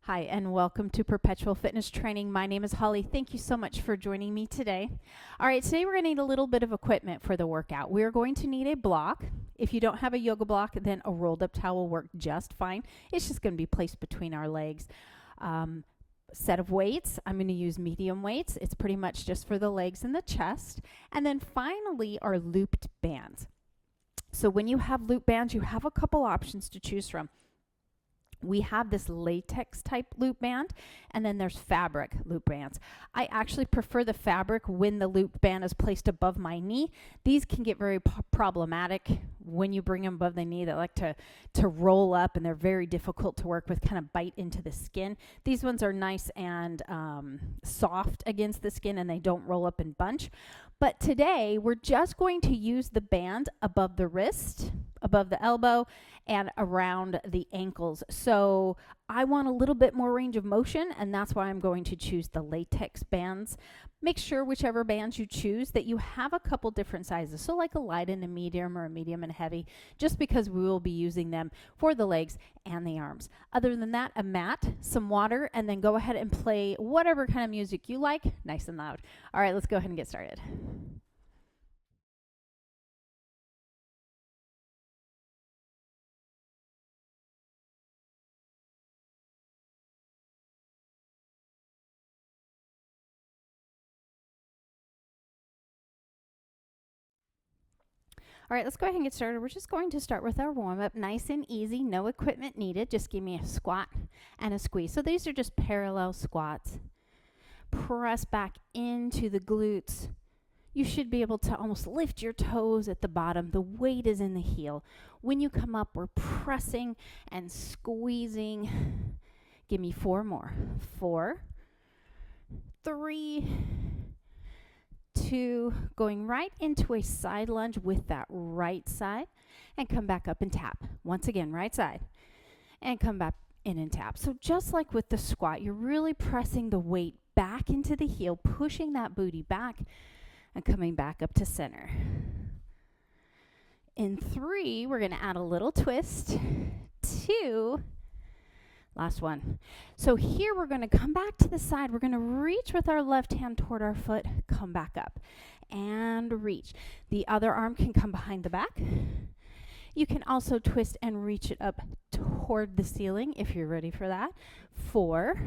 Hi, and welcome to Perpetual Fitness Training. My name is Holly. Thank you so much for joining me today. All right, today we're going to need a little bit of equipment for the workout. We're going to need a block. If you don't have a yoga block, then a rolled up towel will work just fine. It's just going to be placed between our legs. Set of weights, I'm going to use medium weights. It's pretty much just for the legs and the chest. And then finally, our looped bands. So when you have loop bands, you have a couple options to choose from. We have this latex type loop band, and then there's fabric loop bands. I actually prefer the fabric when the loop band is placed above my knee. These can get very problematic when you bring them above the knee. They like to roll up, and they're very difficult to work with, kind of bite into the skin. These ones are nice and soft against the skin, and they don't roll up and bunch. But today, we're just going to use the band above the wrist, above the elbow, and around the ankles. So I want a little bit more range of motion, and that's why I'm going to choose the latex bands. Make sure whichever bands you choose that you have a couple different sizes. So like a light and a medium, or a medium and heavy, just because we will be using them for the legs and the arms. Other than that, a mat, some water, and then go ahead and play whatever kind of music you like, nice and loud. All right, let's go ahead and get started. All right, let's go ahead and get started. We're just going to start with our warm-up, nice and easy, no equipment needed. Just give me a squat and a squeeze. So these are just parallel squats. Press back into the glutes. You should be able to almost lift your toes at the bottom. The weight is in the heel. When you come up, we're pressing and squeezing. Give me 4 more. 4, 3, 2, going right into a side lunge with that right side, and come back up and tap. Once again, right side, and come back in and tap. So just like with the squat, you're really pressing the weight back into the heel, pushing that booty back, and coming back up to center. In 3, we're going to add a little twist. 2, last one. So here we're going to come back to the side. We're going to reach with our left hand toward our foot, come back up, and reach. The other arm can come behind the back. You can also twist and reach it up toward the ceiling if you're ready for that. 4,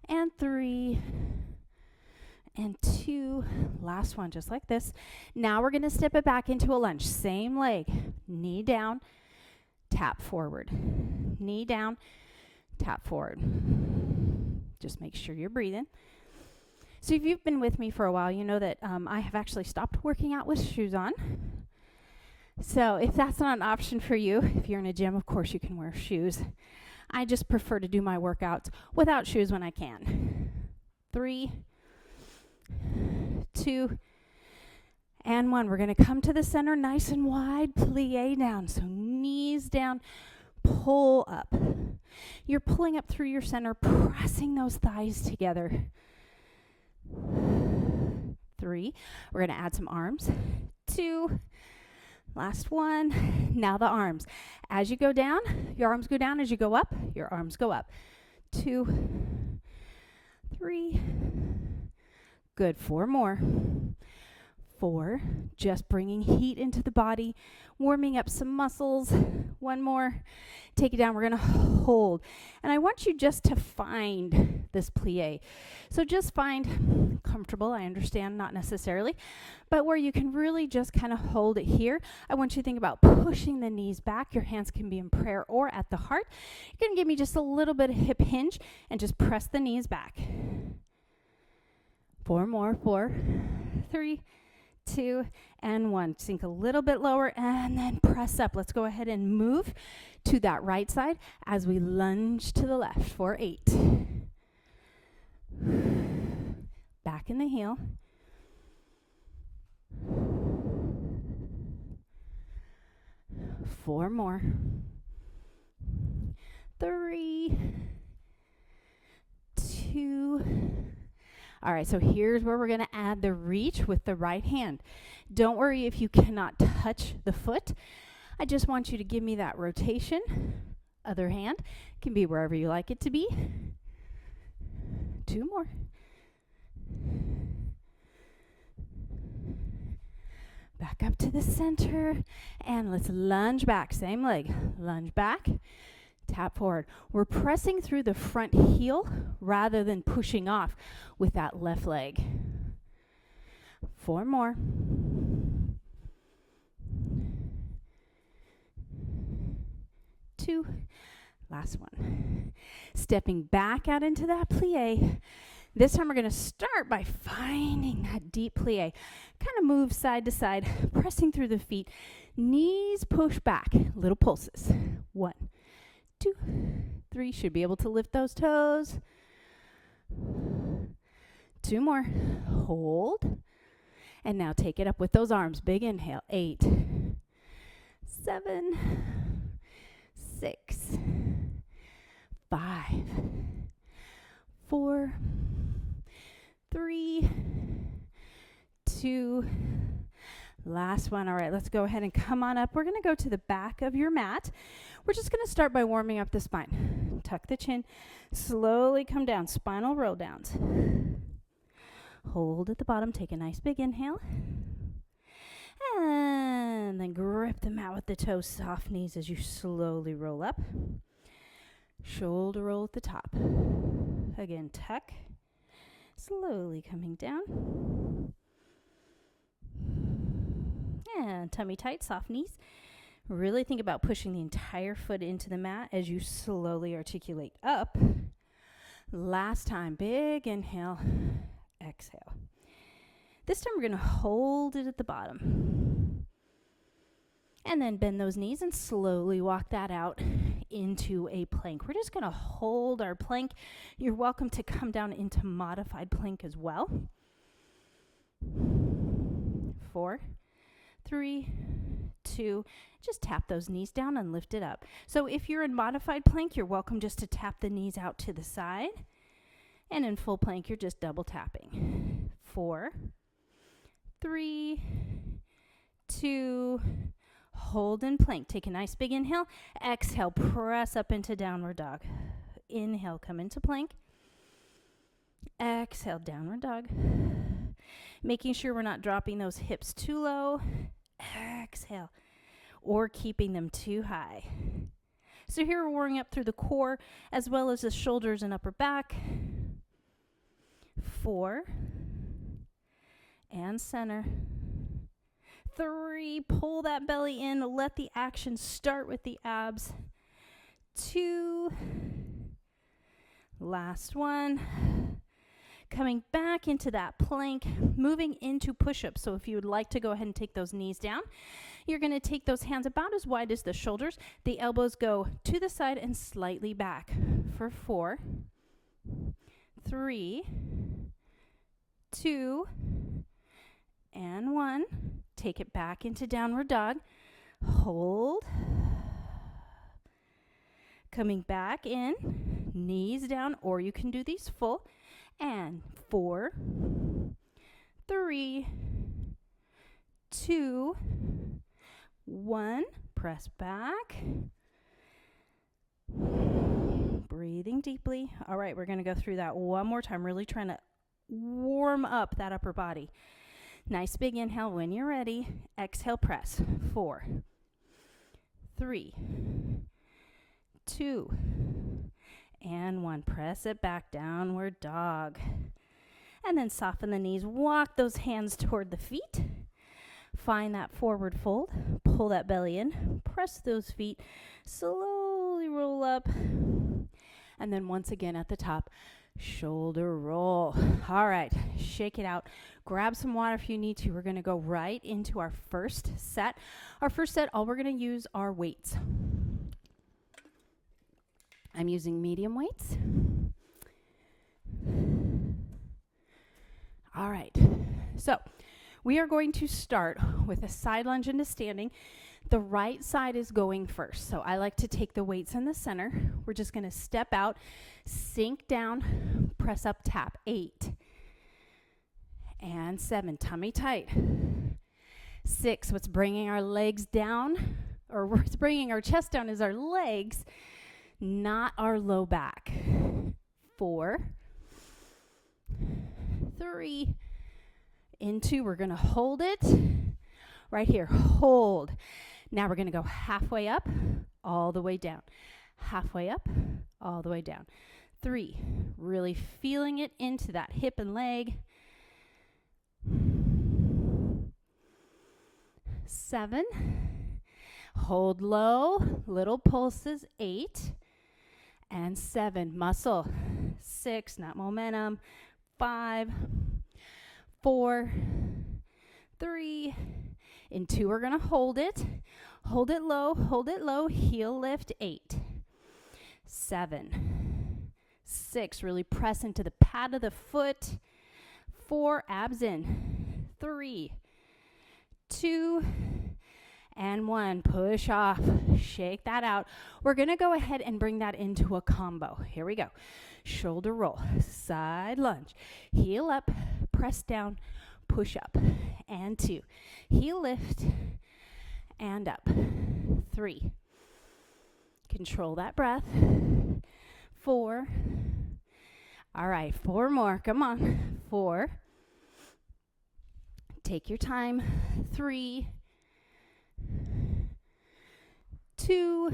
and 3, and 2, last one, just like this. Now we're going to step it back into a lunge. Same leg, knee down, tap forward. Knee down, tap forward. Just make sure you're breathing. So if you've been with me for a while, you know that I have actually stopped working out with shoes on. So if that's not an option for you, if you're in a gym, of course you can wear shoes. I just prefer to do my workouts without shoes when I can. 3, 2, and 1. We're going to come to the center nice and wide, plie down. So knees down, pull up. You're pulling up through your center, pressing those thighs together. 3, we're going to add some arms. 2, last one. Now the arms. As you go down, your arms go down. As you go up, your arms go up. 2, 3, good. 4 more. 4, just bringing heat into the body, warming up some muscles. 1 more. Take it down. We're going to hold. And I want you just to find this plie. So just find comfortable, I understand, not necessarily, but where you can really just kind of hold it here. I want you to think about pushing the knees back. Your hands can be in prayer or at the heart. You can give me just a little bit of hip hinge and just press the knees back. 4 more. 4, 3, 2, and 1. Sink a little bit lower and then press up. Let's go ahead and move to that right side as we lunge to the left for 8. Back in the heel. 4 more. 3, 2. All right, so here's where we're going to add the reach with the right hand. Don't worry if you cannot touch the foot. I just want you to give me that rotation Other hand can be wherever you like it to be. 2 more. Back up to the center, and let's lunge back. Same leg. Lunge back, tap forward. We're pressing through the front heel rather than pushing off with that left leg. 4 more. Two. Last one. Stepping back out into that plie. This time we're going to start by finding that deep plie. Kind of move side to side, pressing through the feet. Knees push back. Little pulses. 1, 2, 3. Should be able to lift those toes. 2 more. Hold. And now take it up with those arms. Big inhale. 8, 7, 6, 5, 4, 3, 2. Last one. All right, let's go ahead and come on up. We're going to go to the back of your mat. We're just going to start by warming up the spine. Tuck the chin. Slowly come down. Spinal roll downs. Hold at the bottom. Take a nice big inhale. And then grip the mat with the toes. Soft knees as you slowly roll up. Shoulder roll at the top. Again, tuck. Slowly coming down. And tummy tight, soft knees. Really think about pushing the entire foot into the mat as you slowly articulate up. Last time, big inhale, exhale. This time we're going to hold it at the bottom. And then bend those knees and slowly walk that out into a plank. We're just going to hold our plank. You're welcome to come down into modified plank as well. 4, 3, 2. Just tap those knees down and lift it up. So if you're in modified plank, you're welcome just to tap the knees out to the side. And in full plank, you're just double tapping. 4, 3, 2, hold in plank. Take a nice big inhale. Exhale, press up into downward dog. Inhale, come into plank. Exhale, downward dog. Making sure we're not dropping those hips too low. Exhale, or keeping them too high. So here we're warming up through the core as well as the shoulders and upper back. 4, and center. 3, pull that belly in. Let the action start with the abs. 2, last one. Coming back into that plank, moving into push-ups. So if you would like to go ahead and take those knees down, you're going to take those hands about as wide as the shoulders. The elbows go to the side and slightly back for 4, 3, 2, and 1. Take it back into downward dog. Hold. Coming back in, knees down, or you can do these full. And 4, 3, 2, 1. Press back. Breathing deeply. All right, we're going to go through that one more time, really trying to warm up that upper body. Nice big inhale when you're ready. Exhale, press. 4, 3, 2, and 1. Press it back, downward dog. And then soften the knees. Walk those hands toward the feet. Find that forward fold. Pull that belly in. Press those feet. Slowly roll up. And then once again at the top, shoulder roll. All right, shake it out. Grab some water if you need to. We're going to go right into our first set. Our first set, all we're going to use are weights. I'm using medium weights. All right, so we are going to start with a side lunge into standing. The right side is going first, so I like to take the weights in the center. We're just going to step out, sink down, press up, tap. 8 and 7, tummy tight. 6, what's bringing our legs down, or what's bringing our chest down is our legs. not our low back. 4, 3, in 2, we're going to hold it. Right here, hold. Now we're going to go halfway up, all the way down. Halfway up, all the way down. 3, really feeling it into that hip and leg. 7, hold low, little pulses. 8 and 7, muscle. 6, not momentum. 5, 4, 3, in 2, we're going to hold it. Hold it low, heel lift. 8, 7, 6, really press into the pad of the foot. 4, abs in. 3, 2, and 1, push off, shake that out. We're going to go ahead and bring that into a combo. Here we go. Shoulder roll, side lunge, heel up, press down, push up, and 2. Heel lift, and up. 3. Control that breath. 4. All right, 4 more, come on. 4. Take your time. 3, 2,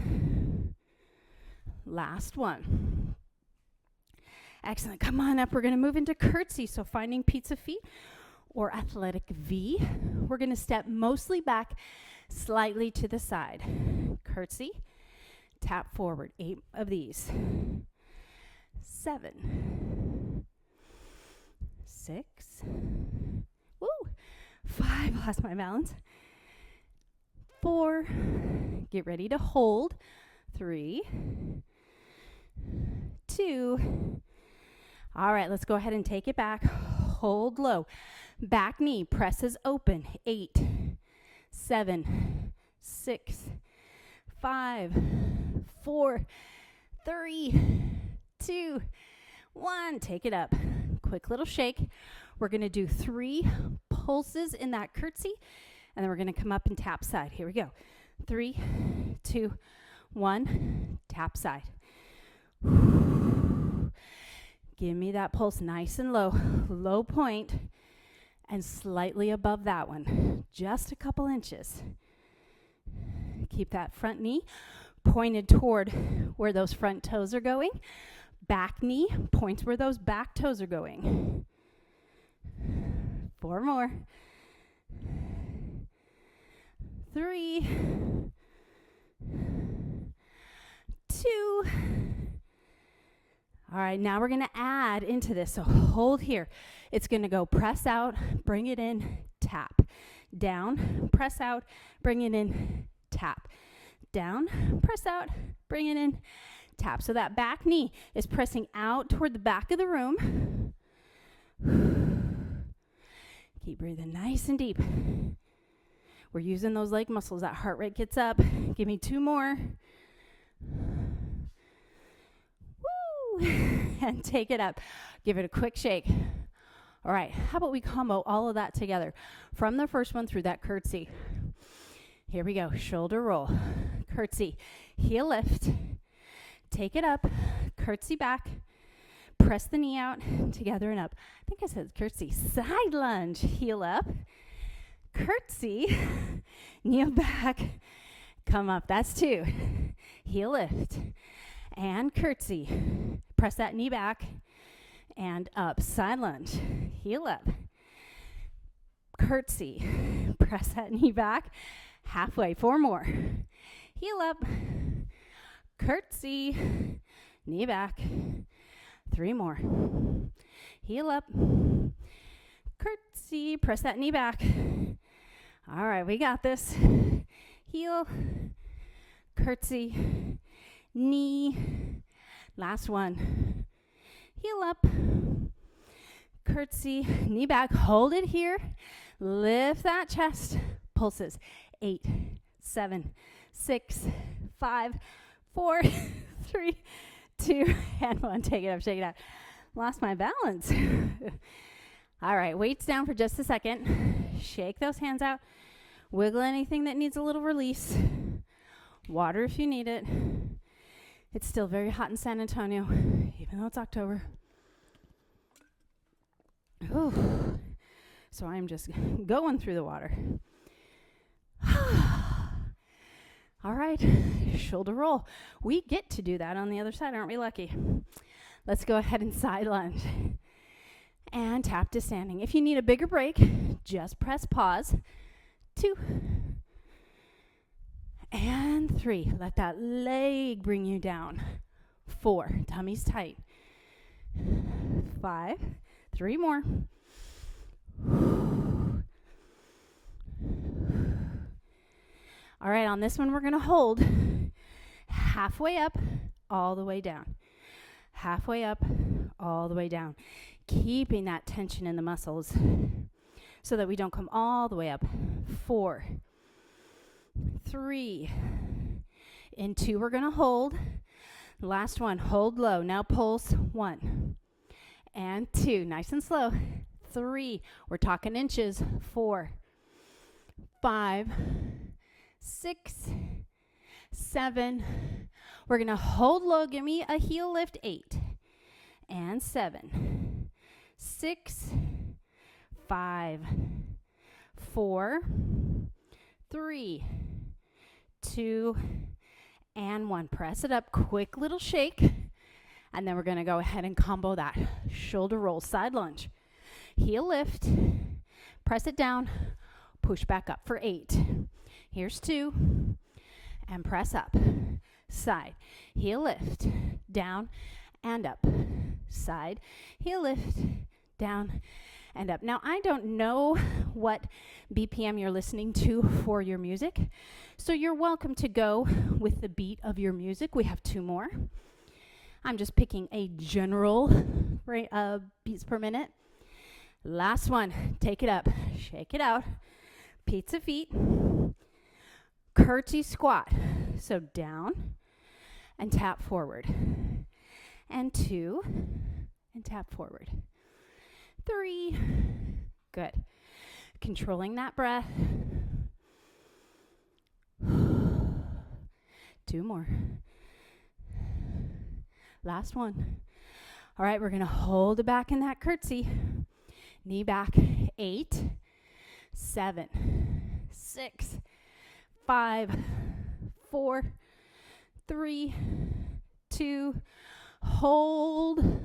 last one. Excellent. Come on up. We're going to move into curtsy. So finding pizza feet or athletic V. We're going to step mostly back, slightly to the side. Curtsy. Tap forward. 8 of these. 7. 6. Woo. 5. Lost my balance. 4. Get ready to hold. 3, 2. All right, let's go ahead and take it back. Hold low. Back knee presses open. 8, 7, 6, 5, 4, 3, 2, 1. Take it up. Quick little shake. We're going to do 3 pulses in that curtsy, and then we're going to come up and tap side. Here we go. 3, 2, 1. Tap side. Give me that pulse nice and low. Low point and slightly above that one. Just a couple inches. Keep that front knee pointed toward where those front toes are going. Back knee points where those back toes are going. 4 more. 3, 2. All right, now we're going to add into this. So hold here. It's going to go press out, bring it in, tap. Down, press out, bring it in, tap. Down, press out, bring it in, tap. So that back knee is pressing out toward the back of the room. Keep breathing nice and deep. We're using those leg muscles. That heart rate gets up. Give me 2 more. Woo! And take it up. Give it a quick shake. All right, how about we combo all of that together from the first one through that curtsy. Here we go. Shoulder roll. Curtsy. Heel lift. Take it up. Curtsy back. Press the knee out. Together and up. I think I said curtsy. Side lunge. Heel up. Curtsy. Kneel back. Come up. That's 2. Heel lift. And curtsy. Press that knee back. And up. Side lunge. Heel up. Curtsy. Press that knee back. Halfway. 4 more. Heel up. Curtsy. Knee back. 3 more. Heel up. Curtsy. Press that knee back. All right, we got this. Heel. Curtsy. Knee. Last one. Heel up. Curtsy. Knee back. Hold it here. Lift that chest. Pulses. 8, 7, 6, 5, 4, 3, 2, and 1. Take it up, shake it out. Lost my balance. All right, weights down for just a second. Shake those hands out. Wiggle anything that needs a little release. Water if you need it. It's still very hot in San Antonio, even though it's October. Ooh. So I'm just going through the water. All right, shoulder roll. We get to do that on the other side, aren't we lucky? Let's go ahead and side lunge. And tap to standing. If you need a bigger break, just press pause. 2. And 3. Let that leg bring you down. 4. Tummy's tight. 5. 3 more. All right, on this one, we're going to hold halfway up, all the way down. Halfway up, all the way down. Keeping that tension in the muscles so that we don't come all the way up. 4, 3, and 2, we're going to hold. Last one, hold low. Now pulse. 1 and 2, nice and slow. 3, we're talking inches. 4, 5, 6, 7. We're going to hold low. Give me a heel lift. 8 and 7, 6, 5, 4, 3, 2, and 1. Press it up. Quick little shake. And then we're going to go ahead and combo that. Shoulder roll, side lunge. Heel lift. Press it down. Push back up for 8. Here's 2. And press up. Side. Heel lift. Down and up. Side. Heel lift. Down and up. Now, I don't know what BPM you're listening to for your music, so you're welcome to go with the beat of your music. We have 2 more. I'm just picking a general beats per minute. Last one. Take it up. Shake it out. Pizza feet. Curtsy squat. So down and tap forward. And 2 and tap forward. 3. Good. Controlling that breath. 2 more. Last one. All right, we're going to hold it back in that curtsy. Knee back. 8, 7, 6, 5, 4, 3, 2. Hold.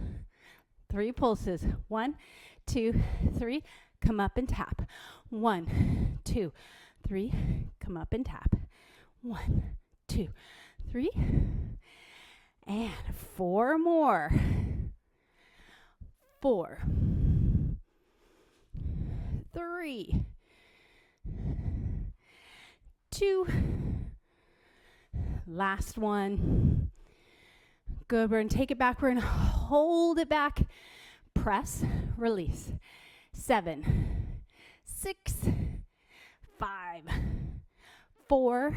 3 pulses. 1, 2, 3. Come up and tap. 1, 2, 3. Come up and tap. 1, 2, 3. And 4 more. 4, 3, 2. Last one. Good. We're going to take it back. We're going to hold it back. Press, release. 7, 6, 5, 4,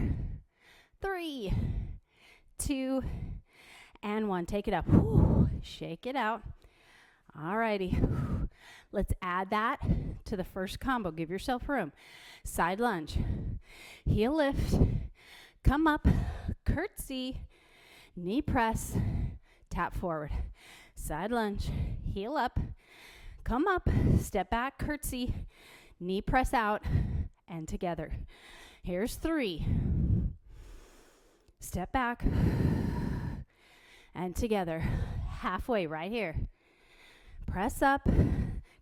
3, 2, and 1. Take it up. Whew. Shake it out. All righty. Let's add that to the first combo. Give yourself room. Side lunge. Heel lift. Come up. Curtsy. Knee press. Tap forward. Side lunge. Heel up. Come up. Step back. Curtsy. Knee press out. And together. Here's 3. Step back. And together. Halfway right here. Press up.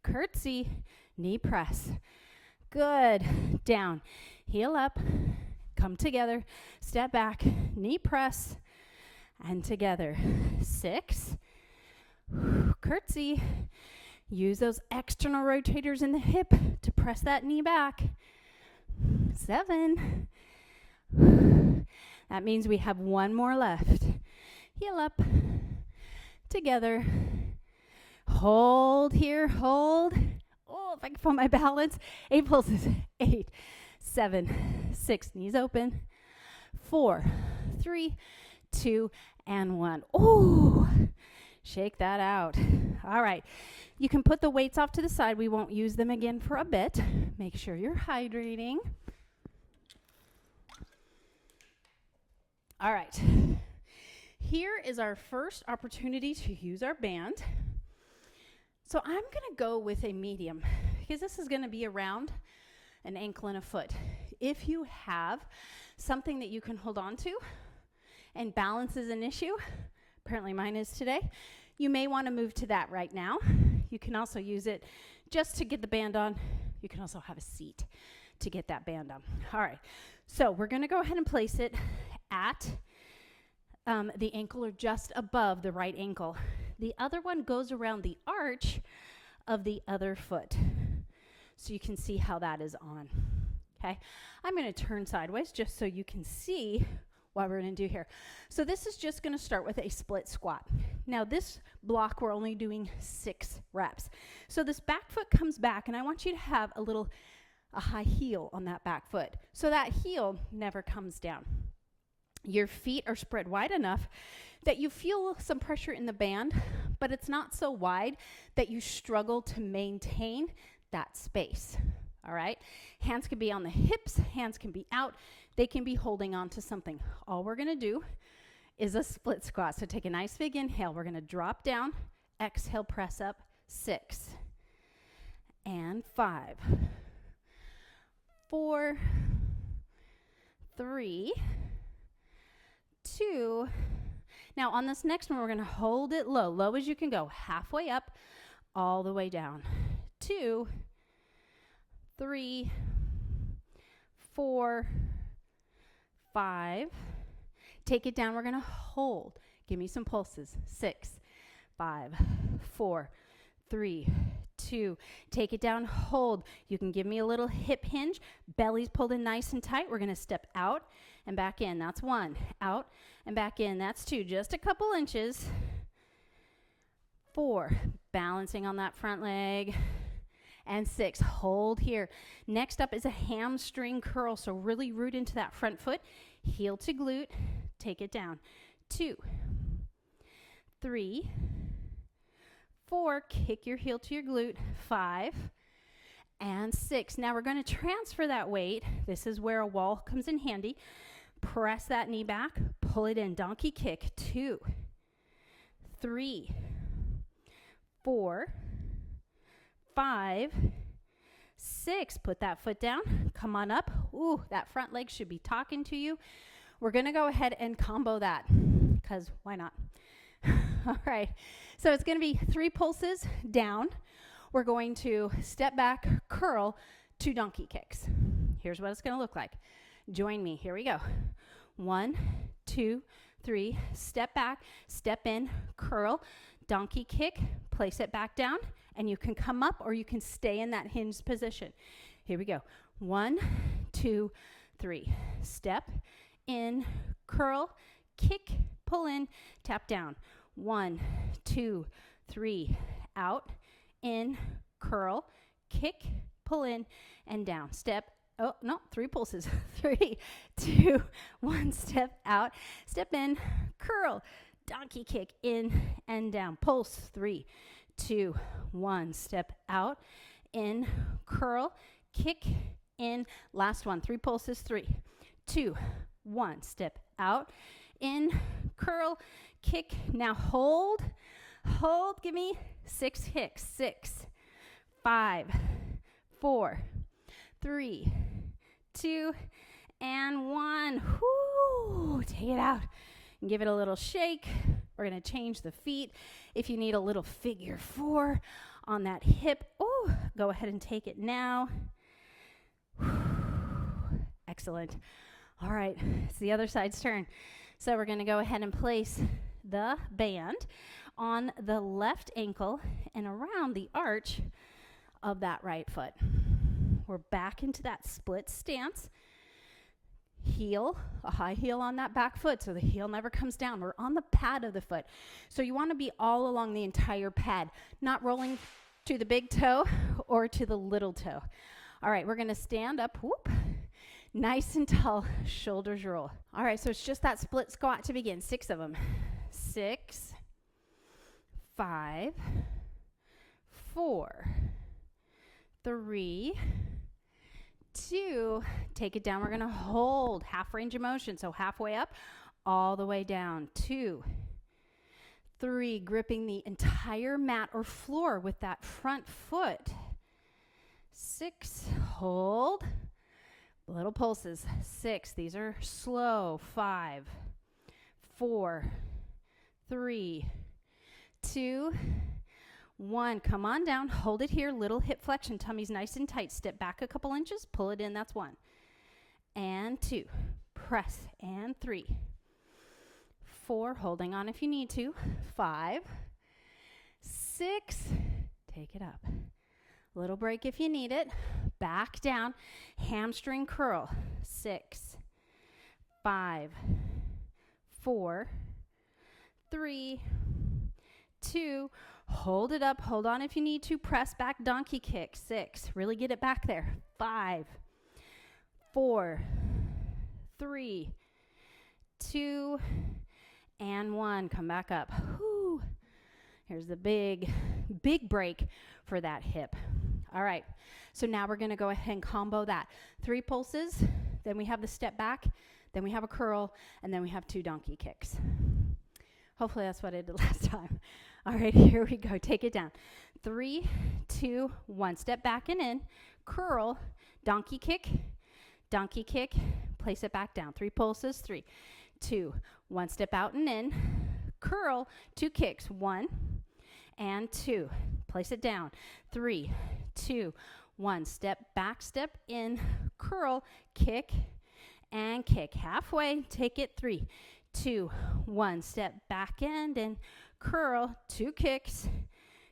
Curtsy. Knee press. Good. Down. Heel up. Come together. Step back. Knee press. And together. 6. Curtsy. Use those external rotators in the hip to press that knee back. 7. That means we have 1 more left. Heel up. Together. Hold here. Hold. Oh, if I can find my balance. 8 pulses. 8, 7, 6. Knees open. 4, 3, 2, and 1. Oh, shake that out. All right. You can put the weights off to the side. We won't use them again for a bit. Make sure you're hydrating. All right. here is our first opportunity to use our band. So I'm going to go with a medium because this is going to be around an ankle and a foot. If you have something that you can hold on to and balance is an issue, apparently mine is today, you may want to move to that right now. You can also use it just to get the band on. You can also have a seat to get that band on. All right, so we're going to go ahead and place it at the ankle or just above the right ankle. The other one goes around the arch of the other foot. So you can see how that is on. Okay, I'm going to turn sideways just so you can see what we're going to do here. So this is just going to start with a split squat. Now this block we're only doing 6 reps. So this back foot comes back and I want you to have a high heel on that back foot. So that heel never comes down. Your feet are spread wide enough that you feel some pressure in the band, but it's not so wide that you struggle to maintain that space. All right, hands can be on the hips, hands can be out, they can be holding on to something. All we're going to do is a split squat. So take a nice big inhale. We're going to drop down, exhale, press up, 6 and 5, 4, 3, 2. Now on this next one, we're going to hold it low as you can go, halfway up, all the way down. 2, 3, 4, 5. Take it down. We're going to hold. Give me some pulses. 6, 5, 4, 3, 2. Take it down. Hold. You can give me a little hip hinge. Belly's pulled in nice and tight. We're going to step out and back in. That's 1. Out and back in. That's 2. Just a couple inches. 4. Balancing on that front leg. And 6, hold here. Next up is a hamstring curl. So really root into that front foot. Heel to glute. Take it down. 2, 3, 4. Kick your heel to your glute. 5 and 6. Now we're going to transfer that weight. This is where a wall comes in handy. Press that knee back. Pull it in. Donkey kick. 2, 3, 4, 5, 6. Put that foot down. Come on up. Ooh, that front leg should be talking to you. We're going to go ahead and combo that because why not? All right. So it's going to be 3 pulses down. We're going to step back, curl, 2 donkey kicks. Here's what it's going to look like. Join me. Here we go. 1, 2, 3. Step back, step in, curl, donkey kick, place it back down, and you can come up or you can stay in that hinged position. Here we go. 1, 2, 3. Step in, curl, kick, pull in, tap down. 1, 2, 3. Out, in, curl, kick, pull in, and down. Step. Oh, no, 3 pulses. 3, 2, 1. Step out, step in, curl, donkey kick, in and down. Pulse. 3, 2, 1. Step out, in, curl, kick, in. Last one. 3 pulses. 3, 2, 1. Step out, in, curl, kick. Now hold. Hold. Give me 6 kicks. 6, 5, 4, 3, 2, and 1. Whoo! Take it out and give it a little shake. We're going to change the feet. If you need a little figure 4 on that hip, oh, go ahead and take it now. Excellent. All right, it's the other side's turn. So we're going to go ahead and place the band on the left ankle and around the arch of that right foot. We're back into that split stance. Heel, a high heel on that back foot so the heel never comes down. We're on the pad of the foot. So you want to be all along the entire pad, not rolling to the big toe or to the little toe. All right, we're going to stand up. Whoop. Nice and tall, shoulders roll. All right, so it's just that split squat to begin. 6 of them. 6, 5, 4, 3, 2. Take it down. We're going to hold half range of motion. So halfway up, all the way down. 2, 3, gripping the entire mat or floor with that front foot. 6, hold. Little pulses. 6, these are slow. 5, 4, 3, 2, 1. Come on down. Hold it here. Little hip flexion. Tummy's nice and tight. Step back a couple inches. Pull it in. That's 1. And 2. Press. And 3. 4. Holding on if you need to. 5. 6. Take it up. Little break if you need it. Back down. Hamstring curl. 6. 5. 4. 3. 2. Hold it up. Hold on if you need to. Press back. Donkey kick. 6. Really get it back there. 5. 4. 3. 2. And 1. Come back up. Whew. Here's the big break for that hip. All right. So now we're going to go ahead and combo that. 3 pulses. Then we have the step back. Then we have a curl. And then we have 2 donkey kicks. Hopefully that's what I did last time. All right, here we go. Take it down. 3, 2, 1. Step back and in. Curl. Donkey kick. Donkey kick. Place it back down. 3 pulses. 3, 2, 1. Step out and in. Curl. 2 kicks. 1 and 2. Place it down. 3, 2, 1. Step back, step in. Curl. Kick and kick. Halfway. Take it. 3, 2, 1. Step back and curl. 2 kicks.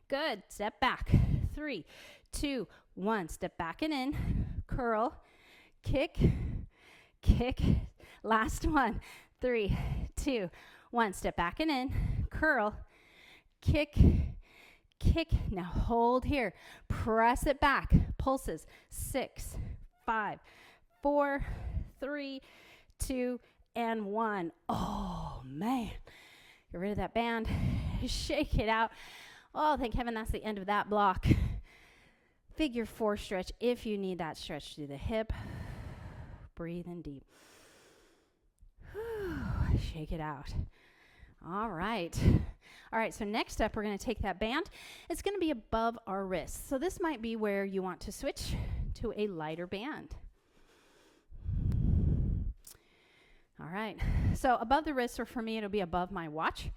Good. Step back. 3, 2, 1. Step back and in. Curl. Kick. Kick. Last one. 3, 2, 1. Step back and in. Curl. Kick. Kick. Now hold here. Press it back. Pulses. 6, 5, 4, 3, 2, and 1. Oh, man. Get rid of that band. Shake it out. Oh, thank heaven that's the end of that block. Figure 4 stretch if you need that stretch through the hip. Breathe in deep. Shake it out. All right. All right, so next up, we're going to take that band. It's going to be above our wrists. So this might be where you want to switch to a lighter band. All right, so above the wrist, or for me, it'll be above my watch.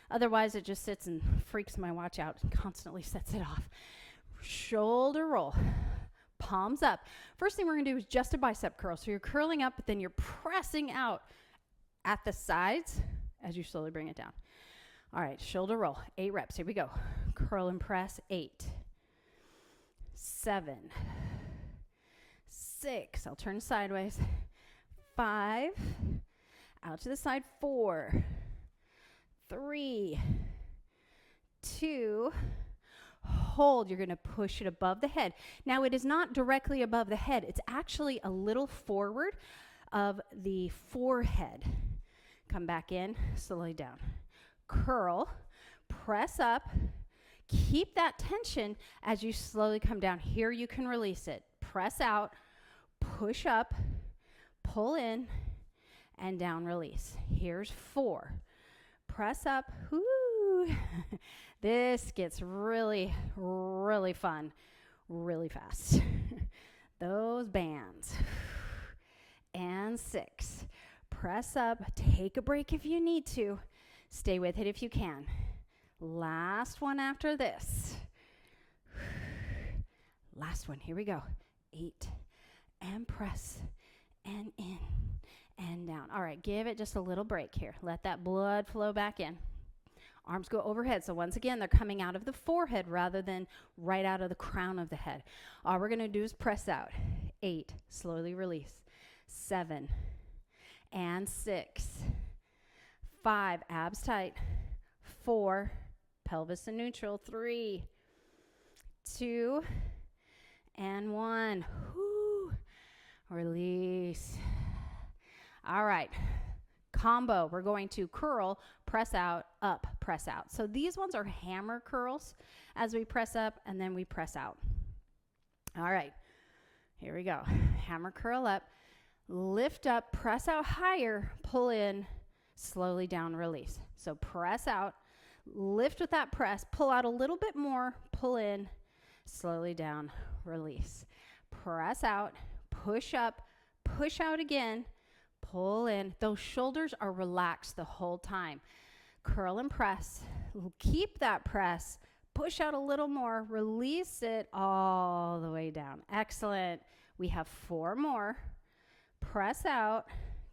Otherwise, it just sits and freaks my watch out and constantly sets it off. Shoulder roll, palms up. First thing we're gonna do is just a bicep curl. So you're curling up, but then you're pressing out at the sides as you slowly bring it down. All right, shoulder roll, 8 reps. Here we go. Curl and press, 8, 7, 6. I'll turn sideways. 5, out to the side, 4, 3, 2, hold. You're going to push it above the head. Now, it is not directly above the head. It's actually a little forward of the forehead. Come back in, slowly down. Curl, press up. Keep that tension as you slowly come down. Here you can release it. Press out, push up, pull in, and down, release. Here's 4. Press up. Woo. This gets really, really fun, really fast. Those bands. And 6. Press up. Take a break if you need to. Stay with it if you can. Last one after this. Last one. Here we go. 8. And press. And in. And down. All right, give it just a little break here. Let that blood flow back in. Arms go overhead. So once again, they're coming out of the forehead rather than right out of the crown of the head. All we're going to do is press out. 8. Slowly release. 7. And 6. 5. Abs tight. 4. Pelvis in neutral. 3. 2. And 1. Whoo. Release. All right. Combo. We're going to curl, press out, up, press out. So these ones are hammer curls as we press up and then we press out. All right. Here we go. Hammer curl up, lift up, press out higher, pull in, slowly down, release. So press out, lift with that press, pull out a little bit more, pull in, slowly down, release. Press out, push up, push out again, pull in. Those shoulders are relaxed the whole time. Curl and press. Keep that press. Push out a little more. Release it all the way down. Excellent. We have 4 more. Press out.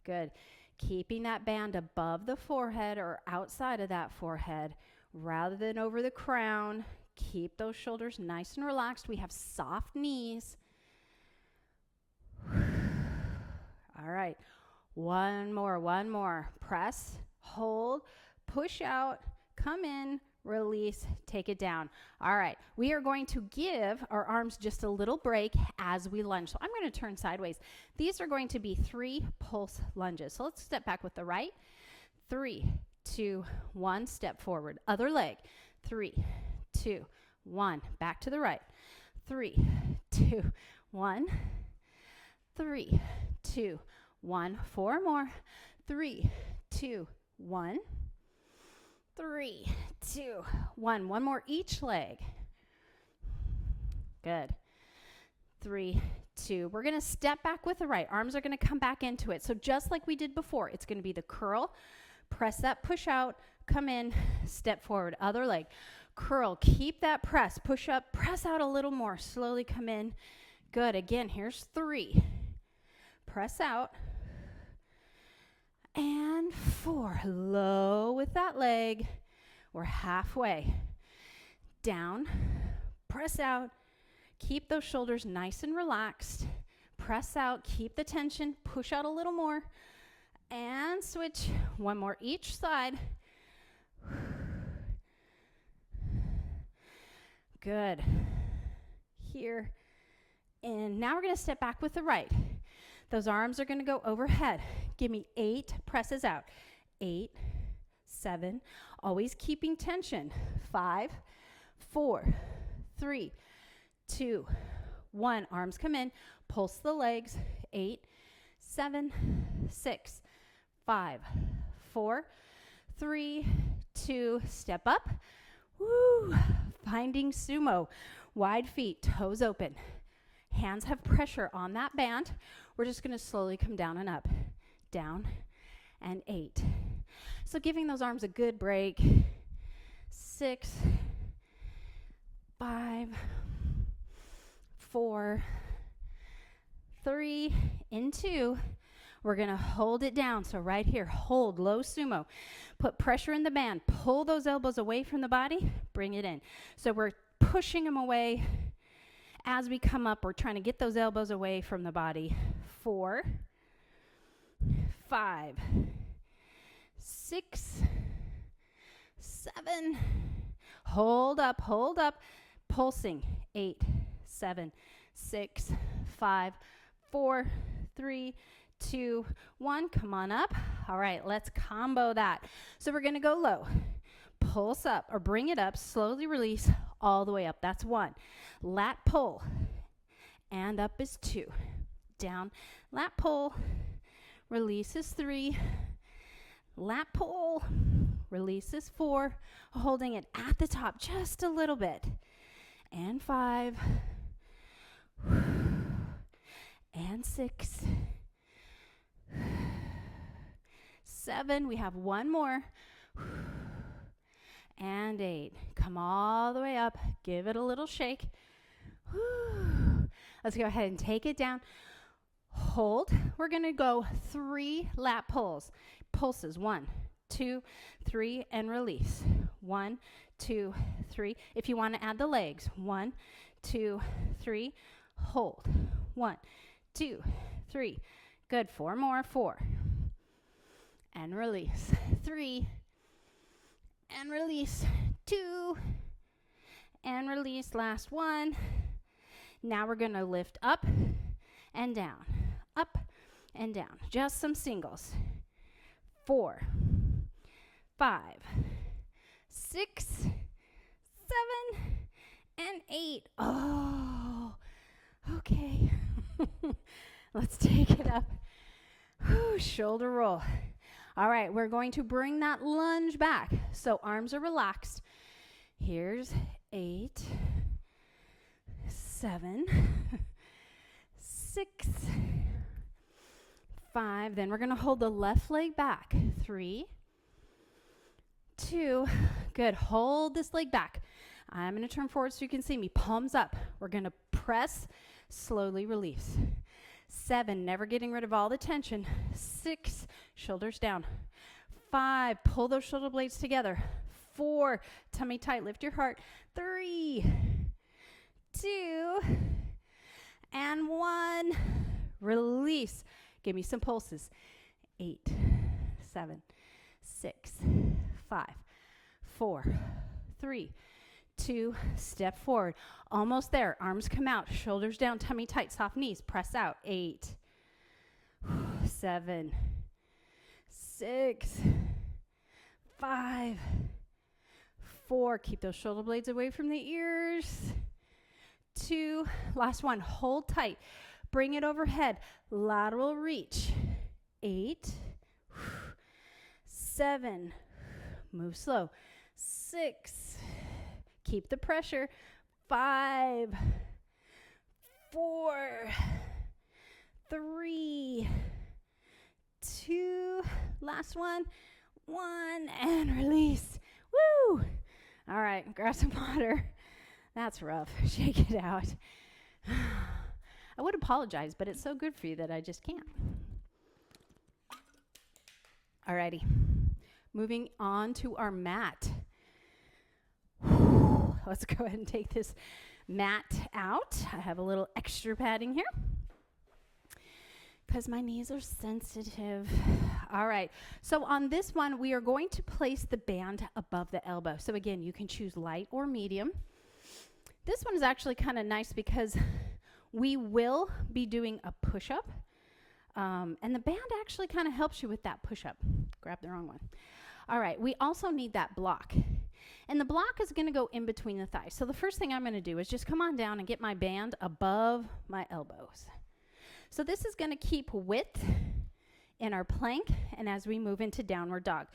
Good. Keeping that band above the forehead or outside of that forehead rather than over the crown. Keep those shoulders nice and relaxed. We have soft knees. All right. One more. Press, hold, push out, come in, release, take it down. All right. We are going to give our arms just a little break as we lunge. So I'm going to turn sideways. These are going to be 3 pulse lunges. So let's step back with the right. 3, 2, 1, step forward. Other leg. 3, 2, 1. Back to the right. 3, 2, 1. 3, 2, 1. 4 more. 3, 2, 1. 3, 2, 1. One more each leg. Good. 3, 2. We're going to step back with the right. Arms are going to come back into it. So just like we did before, it's going to be the curl, press up, push out, come in, step forward. Other leg. Curl. Keep that press. Push up, press out a little more. Slowly come in. Good. Again, here's 3. Press out. And 4. Low with that leg. We're halfway. Down. Press out. Keep those shoulders nice and relaxed. Press out. Keep the tension. Push out a little more. And switch. One more each side. Good. Here. And now we're going to step back with the right. Those arms are going to go overhead. Give me 8 presses out. 8, 7. Always keeping tension. 5, 4, 3, 2, 1. Arms come in. Pulse the legs. 8, 7, 6, 5, 4, 3, 2. Step up. Woo. Finding sumo. Wide feet, toes open. Hands have pressure on that band. We're just going to slowly come down and up. Down and 8. So giving those arms a good break. 6, 5, 4, 3, and 2. We're going to hold it down. So right here, hold, low sumo. Put pressure in the band. Pull those elbows away from the body. Bring it in. So we're pushing them away. As we come up, we're trying to get those elbows away from the body. 4, 5, 6, 7. Hold up, pulsing. 8, 7, 6, 5, 4, 3, 2, 1. Come on up. All right, let's combo that. So we're going to go low. Pulse up or bring it up, slowly release all the way up. That's 1. Lat pull and up is 2. Down, lat pull, release is 3. Lat pull, release is 4. Holding it at the top just a little bit. And 5. And 6. 7. We have 1 more. And 8. Come all the way up. Give it a little shake. Let's go ahead and take it down. Hold. We're going to go 3 lat pulls. Pulses. 1, 2, 3, and release. 1, 2, 3. If you want to add the legs. 1, 2, 3. Hold. 1, 2, 3. Good. 4 more. 4. And release. 3. And release. 2. And release. Last 1. Now we're going to lift up and down. Up and down. Just some singles. 4, 5, 6, 7, and 8. Oh, okay. Let's take it up. Shoulder roll. All right, we're going to bring that lunge back. So arms are relaxed. Here's 8, 7, 6, 5. Then we're going to hold the left leg back. 3, 2. Good. Hold this leg back. I'm going to turn forward so you can see me. Palms up. We're going to press, slowly release. 7, never getting rid of all the tension. 6, shoulders down. 5, pull those shoulder blades together. 4, tummy tight, lift your heart. 3, 2, and 1. Release. Give me some pulses. 8, 7, 6, 5, 4, 3, 2, step forward. Almost there. Arms come out, shoulders down, tummy tight, soft knees. Press out. 8, 7, 6, 5, 4. Keep those shoulder blades away from the ears. 2, last one. Hold tight. Bring it overhead. Lateral reach. 8, 7, move slow. 6, keep the pressure. 5, 4, 3, 2, last one, 1, and release. Woo! All right, grab some water. That's rough. Shake it out. I would apologize, but it's so good for you that I just can't. Alrighty, moving on to our mat. Let's go ahead and take this mat out. I have a little extra padding here because my knees are sensitive. All right, so on this one, we are going to place the band above the elbow. So again, you can choose light or medium. This one is actually kind of nice because we will be doing a push-up. And the band actually kind of helps you with that push-up. Grab the wrong one. All right, we also need that block. And the block is going to go in between the thighs. So the first thing I'm going to do is just come on down and get my band above my elbows. So this is going to keep width in our plank and as we move into downward dog.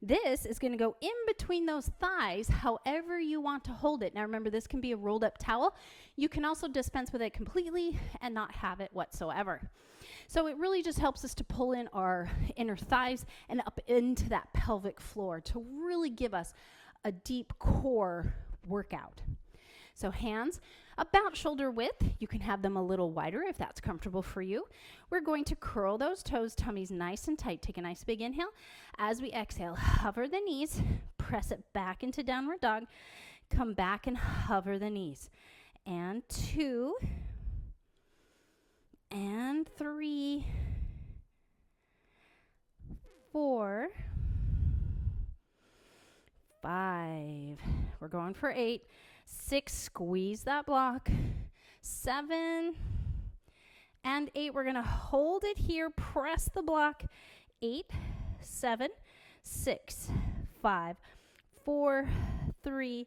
This is going to go in between those thighs however you want to hold it. Now remember, this can be a rolled up towel. You can also dispense with it completely and not have it whatsoever. So it really just helps us to pull in our inner thighs and up into that pelvic floor to really give us a deep core workout. So hands about shoulder width. You can have them a little wider if that's comfortable for you. We're going to curl those toes, tummies nice and tight. Take a nice big inhale. As we exhale, hover the knees, press it back into downward dog. Come back and hover the knees. And 2, and 3, 4, 5. We're going for 8. 6, squeeze that block. 7 and 8. We're going to hold it here, press the block. 8, 7, 6, 5, 4, 3,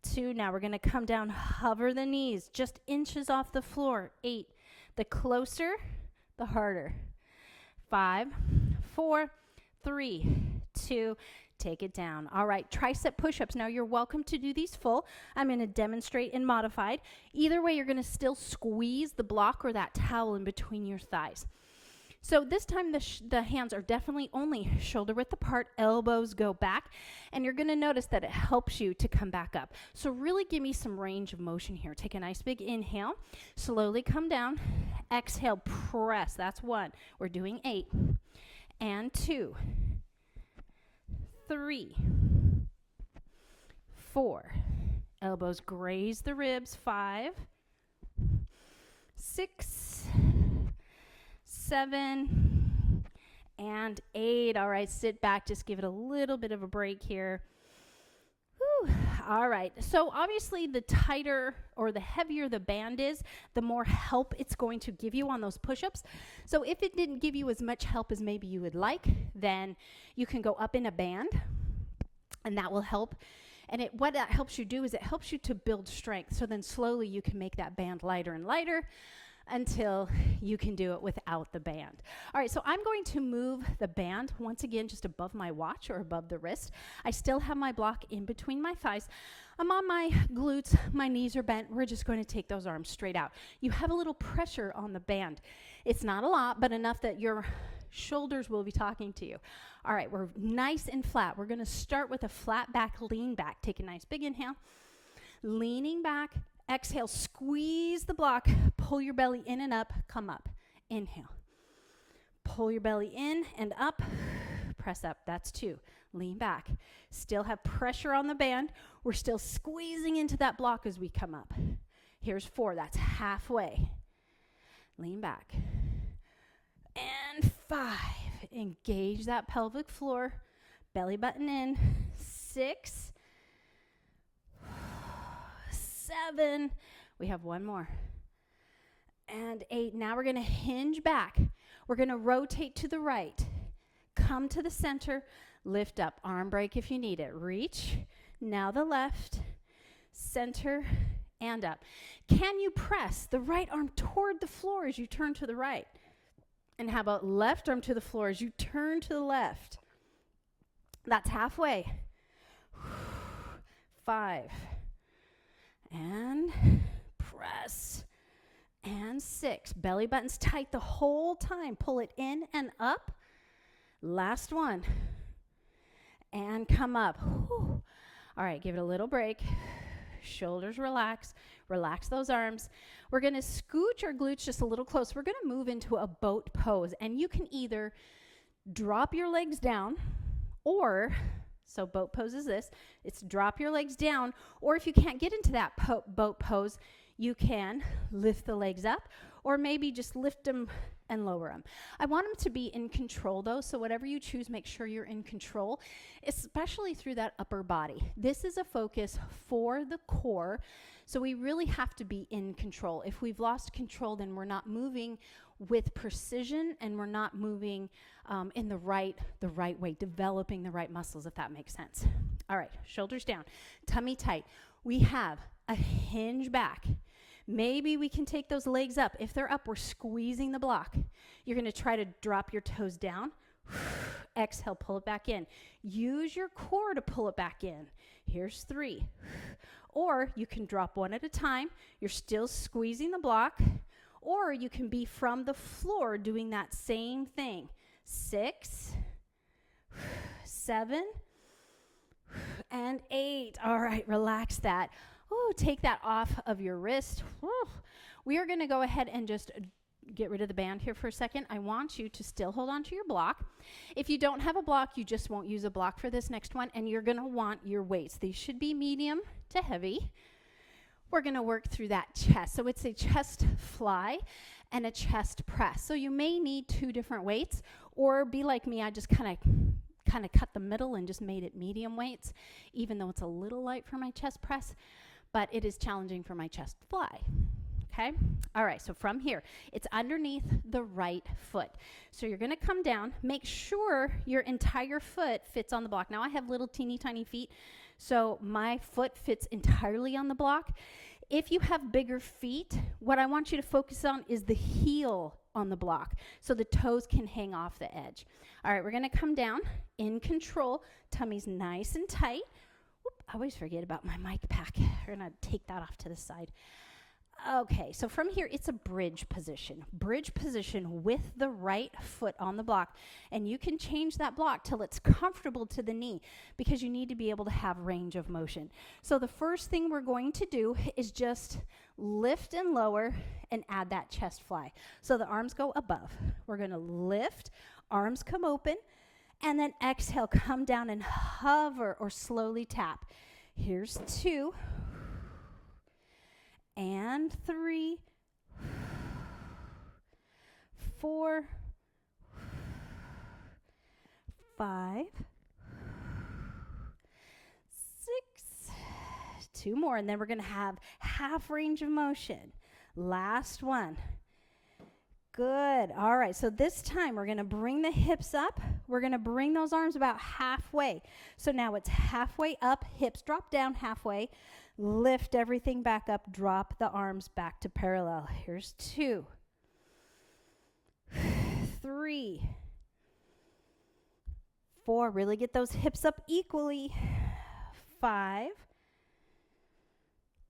2. Now we're going to come down, hover the knees, just inches off the floor. 8. The closer, the harder. 5, 4, 3, 2. Take it down. All right, tricep push-ups. Now you're welcome to do these full. I'm going to demonstrate in modified. Either way, you're going to still squeeze the block or that towel in between your thighs. So this time the hands are definitely only shoulder width apart, elbows go back, and you're going to notice that it helps you to come back up. So really give me some range of motion here. Take a nice big inhale, slowly come down, exhale, press. That's 1. We're doing 8 and 2. 3, 4, elbows graze the ribs. 5, 6, 7, and 8. All right, sit back, just give it a little bit of a break here. Whew. All right, so obviously the tighter or the heavier the band is, the more help it's going to give you on those push-ups. So if it didn't give you as much help as maybe you would like, then you can go up in a band, and that will help. And what that helps you do is it helps you to build strength. So then slowly you can make that band lighter and lighter until you can do it without the band. All right, so I'm going to move the band once again just above my watch or above the wrist. I still have my block in between my thighs. I'm on my glutes, my knees are bent. We're just going to take those arms straight out. You have a little pressure on the band. It's not a lot, but enough that your shoulders will be talking to you. All right, we're nice and flat. We're going to start with a flat back, lean back. Take a nice big inhale. Leaning back, exhale, squeeze the block, pull your belly in and up, come up. Inhale. Pull your belly in and up, press up. That's 2. Lean back. Still have pressure on the band. We're still squeezing into that block as we come up. Here's 4. That's halfway. Lean back. And 5. Engage that pelvic floor. Belly button in. 6. 7. We have 1 more. And 8. Now we're going to hinge back. We're going to rotate to the right. Come to the center. Lift up. Arm break if you need it. Reach. Now the left. Center. And up. Can you press the right arm toward the floor as you turn to the right? And how about left arm to the floor as you turn to the left? That's halfway. 5. And press. And 6. Belly button's tight the whole time. Pull it in and up. Last one. And come up. Whew. All right, give it a little break. Shoulders relax. Relax those arms. We're going to scooch our glutes just a little close. We're going to move into a boat pose. And you can either drop your legs down or, so boat pose is this, it's drop your legs down, or if you can't get into that boat pose, you can lift the legs up or maybe just lift them and lower them. I want them to be in control though, so whatever you choose, make sure you're in control, especially through that upper body. This is a focus for the core, so we really have to be in control. If we've lost control, then we're not moving with precision and we're not moving in the right way, developing the right muscles, if that makes sense. All right, shoulders down, tummy tight. We have a hinge back. Maybe we can take those legs up. If they're up, we're squeezing the block. You're going to try to drop your toes down. Exhale, pull it back in. Use your core to pull it back in. Here's 3. Or you can drop one at a time. You're still squeezing the block. Or you can be from the floor doing that same thing. 6, 7, and 8. All right, relax that. Oh, take that off of your wrist. We are going to go ahead and just get rid of the band here for a second. I want you to still hold on to your block. If you don't have a block, you just won't use a block for this next one, and you're going to want your weights. These should be medium to heavy. We're going to work through that chest. So it's a chest fly and a chest press. So you may need 2 different weights, or be like me, I just kind of cut the middle and just made it medium weights, even though it's a little light for my chest press, but it is challenging for my chest fly. Okay? All right, so from here, it's underneath the right foot. So you're going to come down, make sure your entire foot fits on the block. Now I have little teeny tiny feet, so my foot fits entirely on the block. If you have bigger feet, what I want you to focus on is the heel on the block, so the toes can hang off the edge. All right, we're going to come down in control. Tummy's nice and tight. Whoop, I always forget about my mic pack. We're going to take that off to the side. Okay, so from here, it's a bridge position. Bridge position with the right foot on the block. And you can change that block till it's comfortable to the knee, because you need to be able to have range of motion. So the first thing we're going to do is just lift and lower and add that chest fly. So the arms go above. We're going to lift, arms come open, and then exhale, come down and hover or slowly tap. Here's 2. And 3, 4, 5, 6, 2 more, and then we're going to have half range of motion. Last one. Good. All right, so this time we're going to bring the hips up. We're going to bring those arms about halfway. So now it's halfway up, hips drop down halfway. Lift everything back up, drop the arms back to parallel. Here's 2. 3, 4, really get those hips up equally. 5,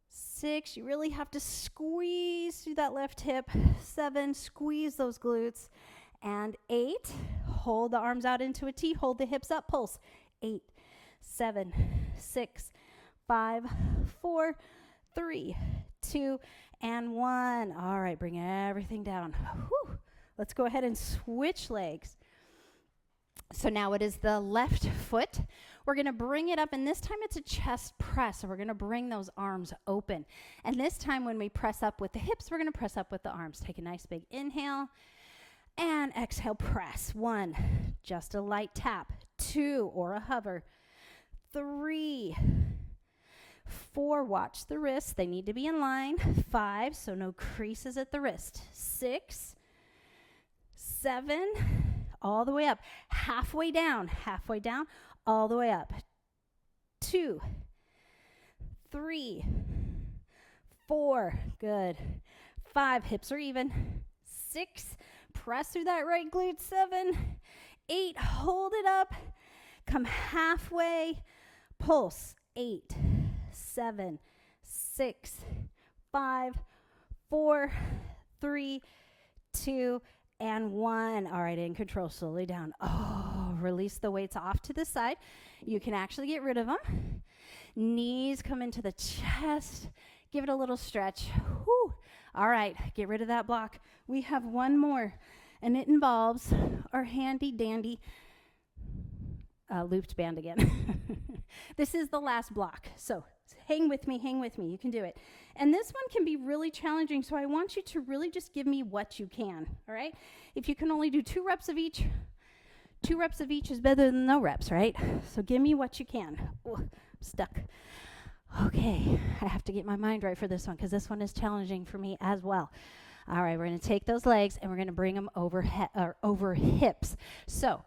6, you really have to squeeze through that left hip. 7, squeeze those glutes. And 8, hold the arms out into a T, hold the hips up, pulse. 8, 7, 6, 5, 4, 3, 2, and 1. All right, bring everything down. Whew. Let's go ahead and switch legs. So now it is the left foot. We're going to bring it up, and this time it's a chest press. So we're going to bring those arms open. And this time when we press up with the hips, we're going to press up with the arms. Take a nice big inhale, and exhale, press. 1, just a light tap. 2, or a hover. 3, 4, watch the wrists. They need to be in line. 5, so no creases at the wrist. 6, 7, all the way up. Halfway down, all the way up. 2, 3, 4, good. 5, hips are even. 6, press through that right glute. 7, 8, hold it up. Come halfway, pulse. 8, 7, 6, 5, 4, 3, 2, and 1. All right, in control, slowly down. Oh, release the weights off to the side. You can actually get rid of them. Knees come into the chest. Give it a little stretch. Whew. All right, get rid of that block. We have one more, and it involves our handy dandy looped band again. This is the last block, so hang with me, you can do it. And this one can be really challenging, so I want you to really just give me what you can, all right? If you can only do 2 reps of each, 2 reps of each is better than no reps, right? So give me what you can. Ooh, I'm stuck. Okay, I have to get my mind right for this one because this one is challenging for me as well. All right, we're going to take those legs and we're going to bring them over hips. So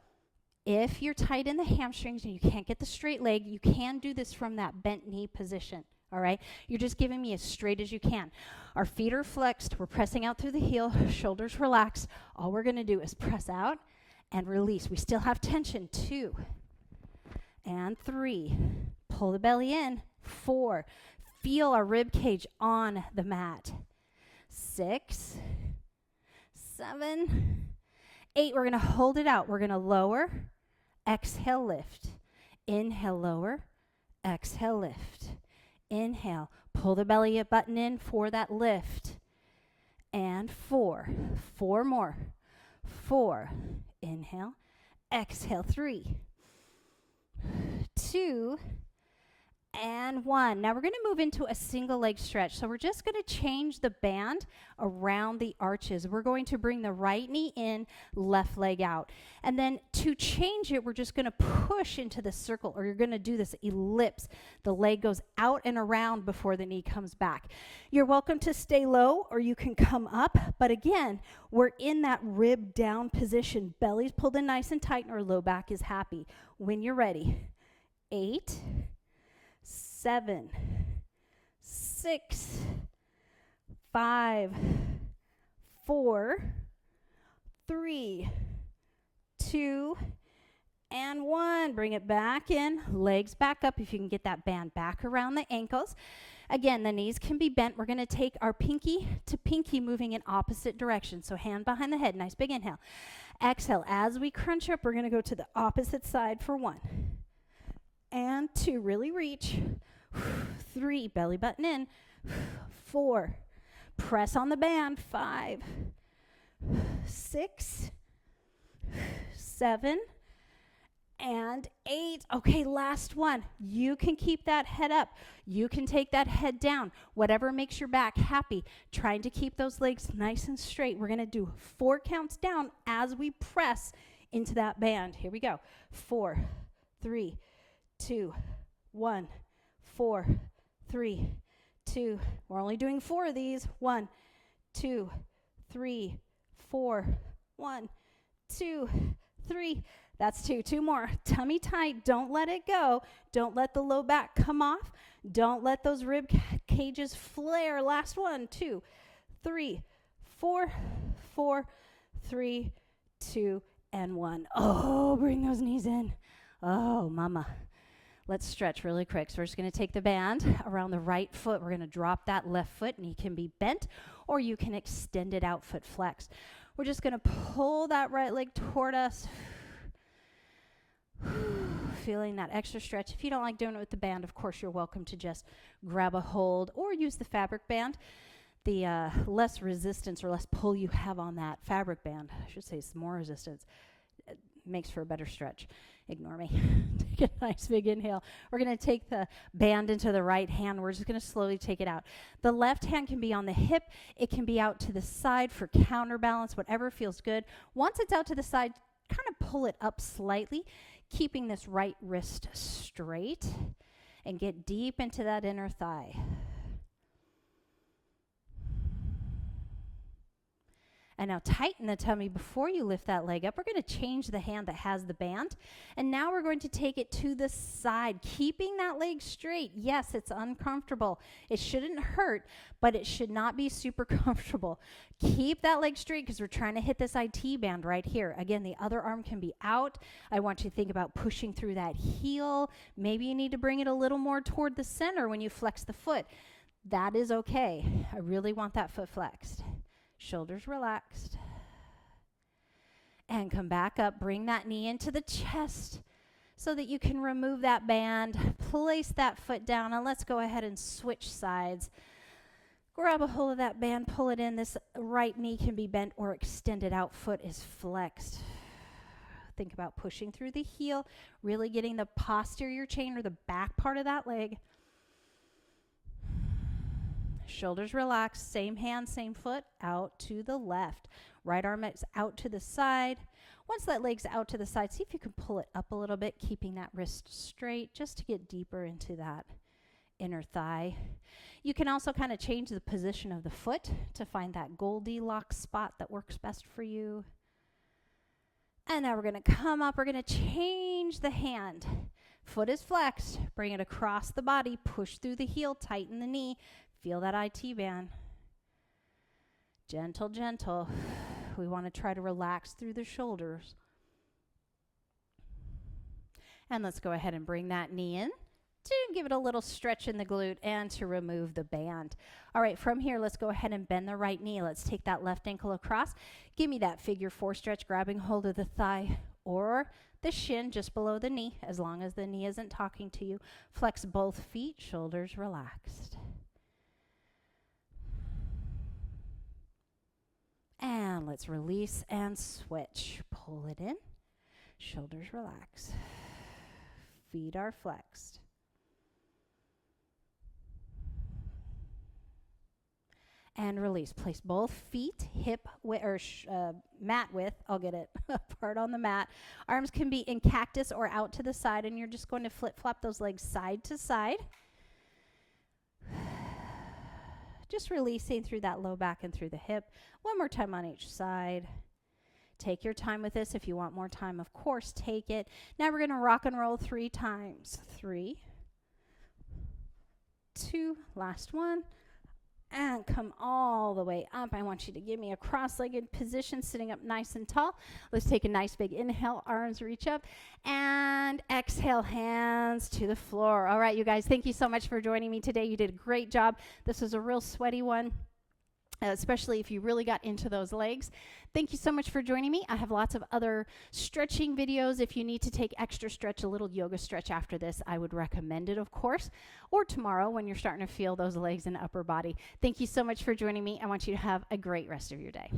if you're tight in the hamstrings and you can't get the straight leg, you can do this from that bent knee position, all right? You're just giving me as straight as you can. Our feet are flexed. We're pressing out through the heel, shoulders relaxed. All we're going to do is press out and release. We still have tension. 2 and 3. Pull the belly in. 4. Feel our rib cage on the mat. 6, 7, 8. We're going to hold it out. We're going to lower. Exhale, lift. Inhale, lower. Exhale, lift. Inhale. Pull the belly button in for that lift. And 4. 4 more. 4. Inhale. Exhale. 3, 2, and 1. Now we're going to move into a single leg stretch. So we're just going to change the band around the arches. We're going to bring the right knee in, left leg out. And then to change it, we're just going to push into the circle, or you're going to do this ellipse. The leg goes out and around before the knee comes back. You're welcome to stay low, or you can come up. But again, we're in that rib down position. Belly's pulled in nice and tight, and our low back is happy. When you're ready, 8, 7, 6, 5, 4, 3, 2, and 1. Bring it back in, legs back up if you can get that band back around the ankles. Again, the knees can be bent. We're going to take our pinky to pinky moving in opposite directions. So hand behind the head, nice big inhale. Exhale, as we crunch up, we're going to go to the opposite side for 1. And 2, really reach. 3, belly button in. 4, press on the band. 5, 6, 7, and 8. Okay, last one. You can keep that head up. You can take that head down. Whatever makes your back happy. Trying to keep those legs nice and straight. We're going to do 4 counts down as we press into that band. Here we go. 4, 3, 2, 1, 4, 3, 2. We're only doing 4 of these. 1, 2, 3, 4. 1, 2, 3. That's 2. 2 more. Tummy tight. Don't let it go. Don't let the low back come off. Don't let those rib cages flare. Last one. 2, 3, 4. 4, 3, 2, and 1. Oh, bring those knees in. Oh, mama. Let's stretch really quick. So we're just going to take the band around the right foot. We're going to drop that left foot, knee can be bent, or you can extend it out, foot flexed. We're just going to pull that right leg toward us. Feeling that extra stretch. If you don't like doing it with the band, of course, you're welcome to just grab a hold or use the fabric band. The less resistance or less pull you have on that fabric band, I should say it's more resistance, it makes for a better stretch. Ignore me. Take a nice big inhale. We're going to take the band into the right hand. We're just going to slowly take it out. The left hand can be on the hip. It can be out to the side for counterbalance, whatever feels good. Once it's out to the side, kind of pull it up slightly, keeping this right wrist straight, and get deep into that inner thigh. And now tighten the tummy before you lift that leg up. We're going to change the hand that has the band. And now we're going to take it to the side, keeping that leg straight. Yes, it's uncomfortable. It shouldn't hurt, but it should not be super comfortable. Keep that leg straight because we're trying to hit this IT band right here. Again, the other arm can be out. I want you to think about pushing through that heel. Maybe you need to bring it a little more toward the center when you flex the foot. That is okay. I really want that foot flexed. Shoulders relaxed. And come back up. Bring that knee into the chest so that you can remove that band. Place that foot down, and let's go ahead and switch sides. Grab a hold of that band, pull it in. This right knee can be bent or extended out. Foot is flexed. Think about pushing through the heel, really getting the posterior chain or the back part of that leg. Shoulders relaxed, same hand, same foot, out to the left. Right arm is out to the side. Once that leg's out to the side, see if you can pull it up a little bit, keeping that wrist straight just to get deeper into that inner thigh. You can also kind of change the position of the foot to find that Goldilocks spot that works best for you. And now we're going to come up. We're going to change the hand. Foot is flexed. Bring it across the body. Push through the heel. Tighten the knee. Feel that IT band. Gentle, gentle. We want to try to relax through the shoulders. And let's go ahead and bring that knee in to give it a little stretch in the glute and to remove the band. All right, from here, let's go ahead and bend the right knee. Let's take that left ankle across. Give me that figure 4 stretch, grabbing hold of the thigh or the shin just below the knee, as long as the knee isn't talking to you. Flex both feet, shoulders relaxed. And let's release and switch. Pull it in. Shoulders relax. Feet are flexed. And release. Place both feet hip width or mat width. I'll get it apart on the mat. Arms can be in cactus or out to the side, and you're just going to flip-flop those legs side to side. Just releasing through that low back and through the hip. One more time on each side. Take your time with this. If you want more time, of course, take it. Now we're going to rock and roll 3 times. 3, 2, last one. And come all the way up. I want you to give me a cross-legged position, sitting up nice and tall. Let's take a nice big inhale, arms reach up, and exhale, hands to the floor. All right, you guys, thank you so much for joining me today. You did a great job. This was a real sweaty one, especially if you really got into those legs. Thank you so much for joining me. I have lots of other stretching videos. If you need to take extra stretch, a little yoga stretch after this, I would recommend it, of course, or tomorrow when you're starting to feel those legs and upper body. Thank you so much for joining me. I want you to have a great rest of your day.